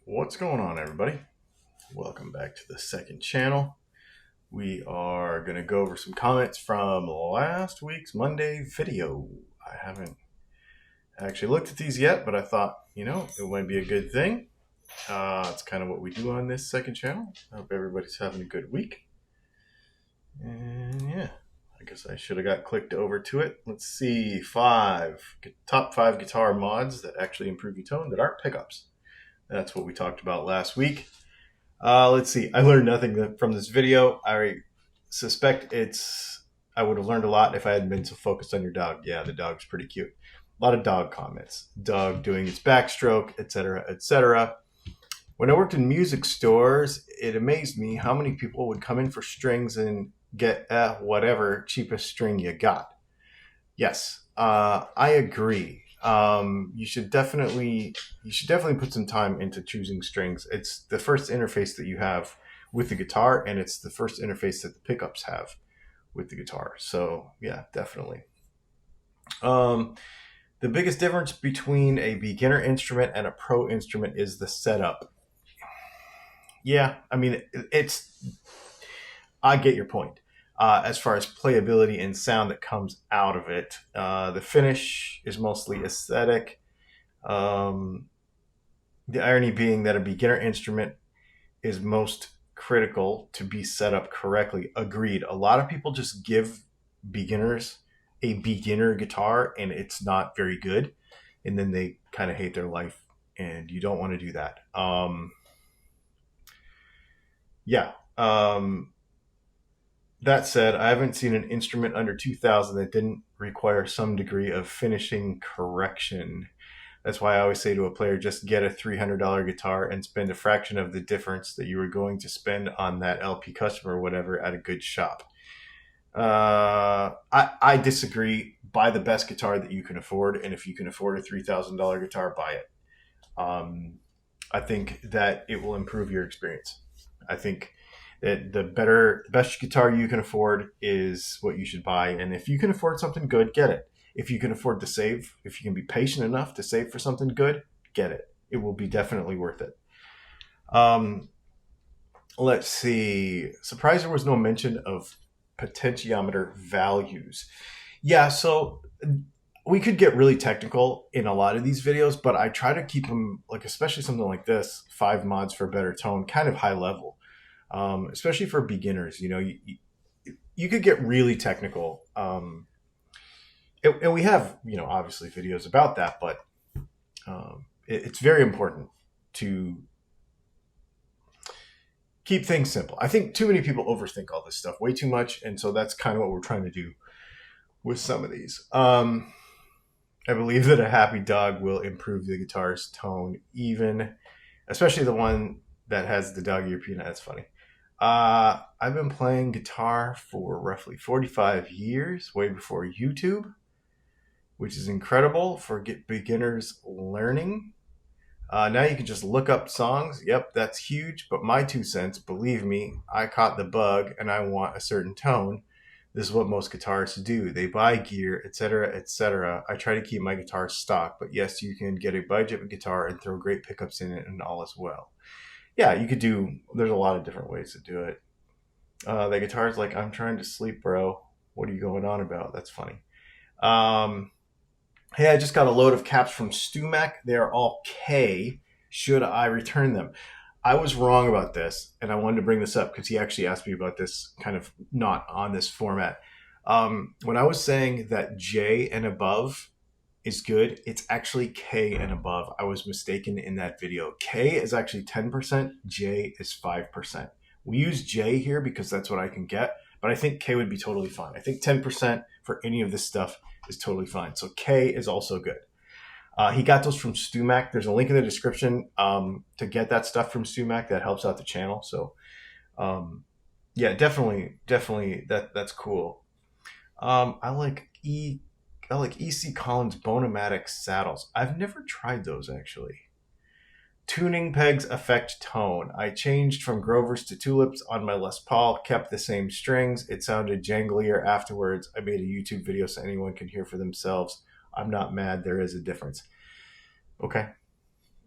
What's going on, everybody? Welcome back to the second channel. We are going to go over some comments from last week's Monday video. I haven't actually looked at these yet, but I thought, it might be a good thing. It's kind of what we do on this second channel. I hope everybody's having a good week. And yeah, I guess I should have got clicked over to it. Let's see, top 5 guitar mods that actually improve your tone that aren't pickups. That's what we talked about last week. Let's see. I learned nothing from this video. I suspect I would have learned a lot if I hadn't been so focused on your dog. Yeah, the dog's pretty cute. A lot of dog comments. Dog doing its backstroke, etc., etc. When I worked in music stores, it amazed me how many people would come in for strings and get whatever cheapest string you got. Yes, I agree. You should definitely put some time into choosing strings. It's the first interface that you have with the guitar, and it's the first interface that the pickups have with the guitar. So yeah, definitely. The biggest difference between a beginner instrument and a pro instrument is the setup. Yeah, I mean, I get your point. As far as playability and sound that comes out of it. The finish is mostly aesthetic. The irony being that a beginner instrument is most critical to be set up correctly. Agreed. A lot of people just give beginners a beginner guitar and it's not very good. And then they kind of hate their life, and you don't want to do that. That said, I haven't seen an instrument under 2000 that didn't require some degree of finishing correction. That's why I always say to a player, just get a $300 guitar and spend a fraction of the difference that you were going to spend on that LP Custom or whatever at a good shop. I disagree. Buy the best guitar that you can afford, and if you can afford a $3,000 guitar, buy it. I think that it will improve your experience. I think that the best guitar you can afford is what you should buy. And if you can afford something good, get it. If you can afford to save, if you can be patient enough to save for something good, get it. It will be definitely worth it. Let's see. Surprised there was no mention of potentiometer values. Yeah, so we could get really technical in a lot of these videos, but I try to keep them, like, especially something like this, 5 mods for better tone, kind of high level. Especially for beginners, you could get really technical. And we have, obviously videos about that, but it's very important to keep things simple. I think too many people overthink all this stuff way too much. And so that's kind of what we're trying to do with some of these. I believe that a happy dog will improve the guitar's tone, especially the one that has the dog ear peanut. That's funny. I've been playing guitar for roughly 45 years, way before YouTube, which is incredible for beginners learning. Now you can just look up songs. Yep, that's huge. But my 2 cents, believe me, I caught the bug and I want a certain tone. This is what most guitarists do. They buy gear, etc., etc. I try to keep my guitar stock, but yes, you can get a budget guitar and throw great pickups in it and all as well. Yeah, there's a lot of different ways to do it. The guitar's like, I'm trying to sleep, bro. What are you going on about? That's funny. Hey, I just got a load of caps from StuMac. They are all K. Should I return them? I was wrong about this, and I wanted to bring this up because he actually asked me about this kind of not on this format. When I was saying that J and above is good, it's actually K and above. I was mistaken in that video. K is actually 10%, J is 5%. We use J here because that's what I can get, but I think K would be totally fine. I think 10% for any of this stuff is totally fine. So K is also good. He got those from StuMac. There's a link in the description to get that stuff from StuMac. That helps out the channel. So yeah, definitely that's cool. I like E.C. Collins Bonomatic saddles. I've never tried those, actually. Tuning pegs affect tone. I changed from Grovers to Tulips on my Les Paul, kept the same strings. It sounded janglier afterwards. I made a YouTube video so anyone can hear for themselves. I'm not mad. There is a difference. Okay.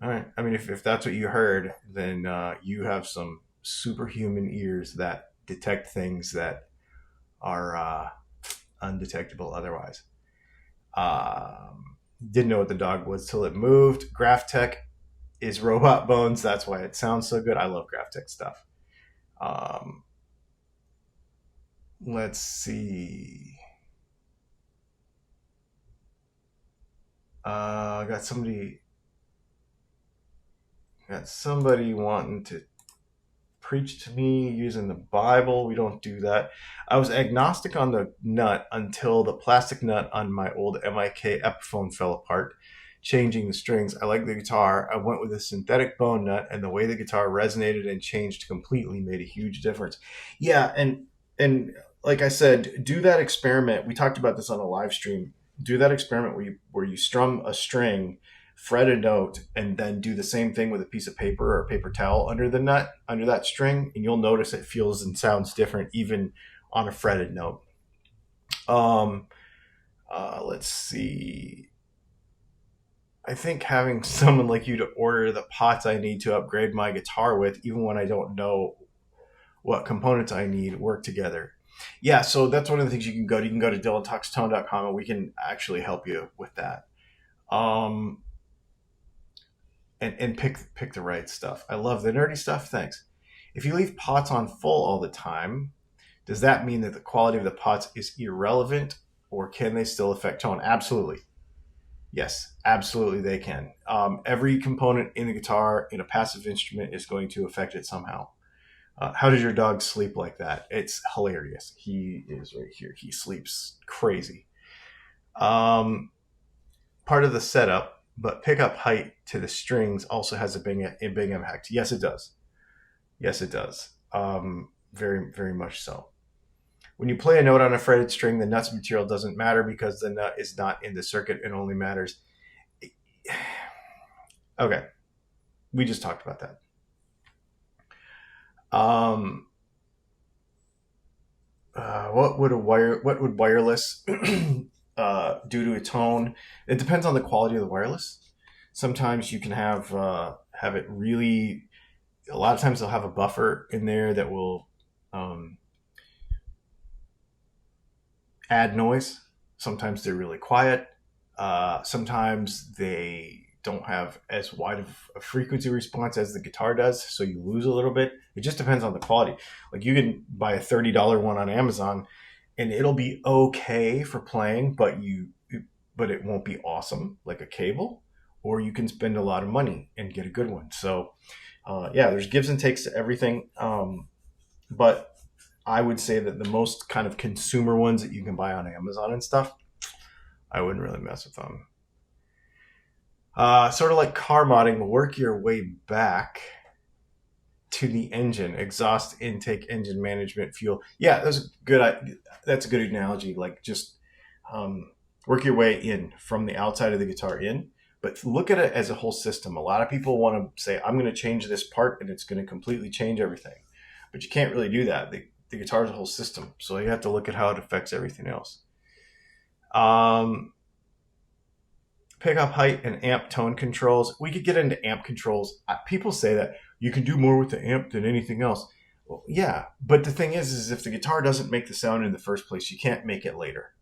All right. I mean, if that's what you heard, then you have some superhuman ears that detect things that are undetectable otherwise. Didn't know what the dog was till it moved. Graph Tech is robot bones. That's why it sounds so good. I love Graph Tech stuff. Um, let's see. Got somebody wanting to preach to me using the Bible. We don't do that. I was agnostic on the nut until the plastic nut on my old MIK Epiphone fell apart, changing the strings. I like the guitar. I went with a synthetic bone nut, and the way the guitar resonated and changed completely made a huge difference. Yeah, and like I said, do that experiment. We talked about this on a live stream. Do that experiment where you strum a string, fret a note, and then do the same thing with a piece of paper or a paper towel under the nut, under that string, and you'll notice it feels and sounds different even on a fretted note. Um, let's see. I think having someone like you to order the pots I need to upgrade my guitar with, even when I don't know what components I need, work together. Yeah, so that's one of the things you can go to. You can go to dylantalkstone.com and we can actually help you with that. Um, and pick the right stuff. I love the nerdy stuff. Thanks. If you leave pots on full all the time, does that mean that the quality of the pots is irrelevant, or can they still affect tone? Absolutely. Yes, absolutely they can. Every component in the guitar, in a passive instrument, is going to affect it somehow. How does your dog sleep like that? It's hilarious. He is right here. He sleeps crazy. Um, Part of the setup, but pickup height to the strings also has a big impact. Yes, it does. Yes, it does. Very, very much so. When you play a note on a fretted string, the nut's material doesn't matter because the nut is not in the circuit. It only matters. Okay, we just talked about that. What would wireless do to a tone? It depends on the quality of the wireless. Sometimes you can have it really. A lot of times they'll have a buffer in there that will um, add noise. Sometimes they're really quiet. Sometimes they don't have as wide of a frequency response as the guitar does, so you lose a little bit. It just depends on the quality. Like you can buy a $30 one on Amazon, and it'll be okay for playing, but it won't be awesome like a cable. Or you can spend a lot of money and get a good one. So yeah, there's gives and takes to everything. But I would say that the most kind of consumer ones that you can buy on Amazon and stuff, I wouldn't really mess with them. Sort of like car modding, work your way back to the engine, exhaust intake, engine management, fuel. Yeah, that's a good analogy. Like just work your way in from the outside of the guitar in, but look at it as a whole system. A lot of people want to say, I'm going to change this part and it's going to completely change everything. But you can't really do that. The guitar is a whole system. So you have to look at how it affects everything else. Pickup height and amp tone controls. We could get into amp controls. People say that you can do more with the amp than anything else. Well, yeah, but the thing is if the guitar doesn't make the sound in the first place, you can't make it later.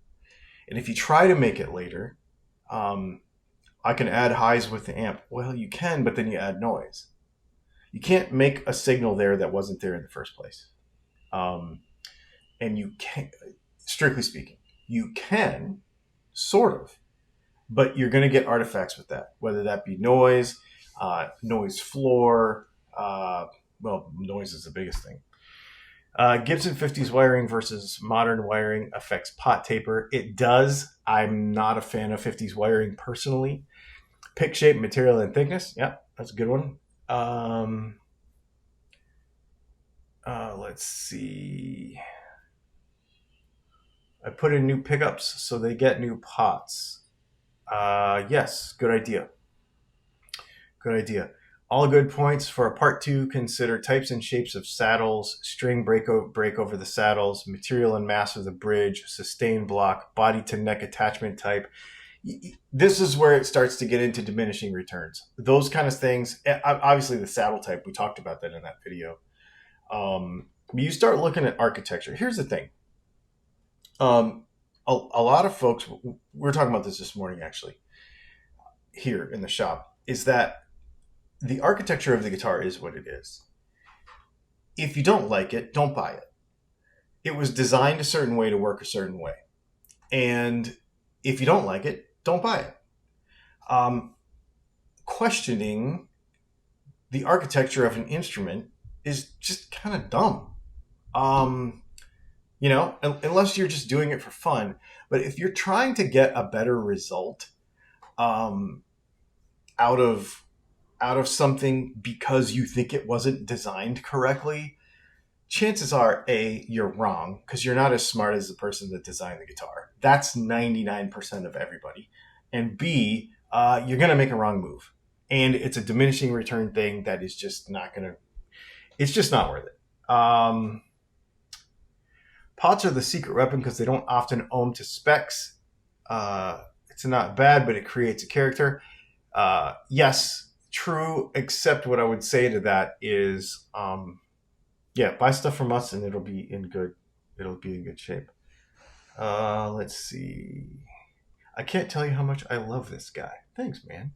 And if you try to make it later, I can add highs with the amp. Well, you can, but then you add noise. You can't make a signal there that wasn't there in the first place. And you can't, strictly speaking, you can, sort of, but you're going to get artifacts with that, whether that be noise, noise floor. Well, noise is the biggest thing. Gibson 50s wiring versus modern wiring affects pot taper. It does. I'm not a fan of 50s wiring personally. Pick shape, material, and thickness. Yeah, that's a good one. Let's see. I put in new pickups so they get new pots. Yes, good idea. Good idea. All good points for a part 2. Consider types and shapes of saddles, string break over the saddles, material and mass of the bridge, sustain block, body to neck attachment type. This is where it starts to get into diminishing returns. Those kind of things. Obviously, the saddle type, we talked about that in that video. You start looking at architecture. Here's the thing. A lot of folks, we were talking about this morning actually, here in the shop, is that the architecture of the guitar is what it is. If you don't like it, don't buy it. It was designed a certain way to work a certain way. And if you don't like it, don't buy it. Questioning the architecture of an instrument is just kind of dumb. Unless you're just doing it for fun. But if you're trying to get a better result out of something because you think it wasn't designed correctly, chances are, A, you're wrong because you're not as smart as the person that designed the guitar. That's 99% of everybody. And B, you're going to make a wrong move. And it's a diminishing return thing that is just not going to, it's just not worth it. Pots are the secret weapon because they don't often ohm to specs. It's not bad, but it creates a character. Yes, true, except what I would say to that is, buy stuff from us and it'll be in good shape. Let's see. I can't tell you how much I love this guy. Thanks, man.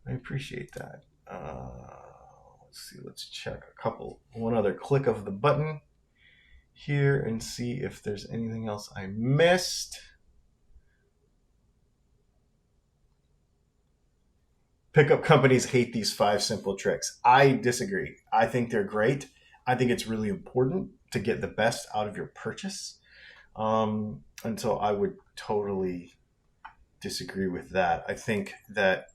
I appreciate that. Let's see. Let's check one other click of the button here and see if there's anything else I missed. Pickup companies hate these 5 simple tricks. I disagree. I think they're great. I think it's really important to get the best out of your purchase. And so I would totally disagree with that. I think that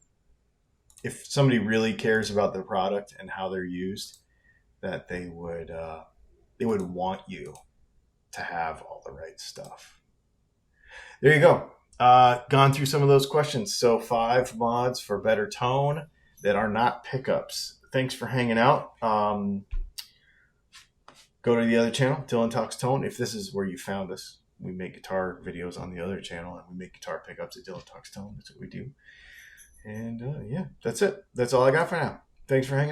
if somebody really cares about their product and how they're used, that they would want you to have all the right stuff. There you go. Gone through some of those questions. So 5 mods for better tone that are not pickups. Thanks for hanging out. Go to the other channel, Dylan Talks Tone. If this is where you found us, we make guitar videos on the other channel, and we make guitar pickups at Dylan Talks Tone. That's what we do. And that's it. That's all I got for now. Thanks for hanging out.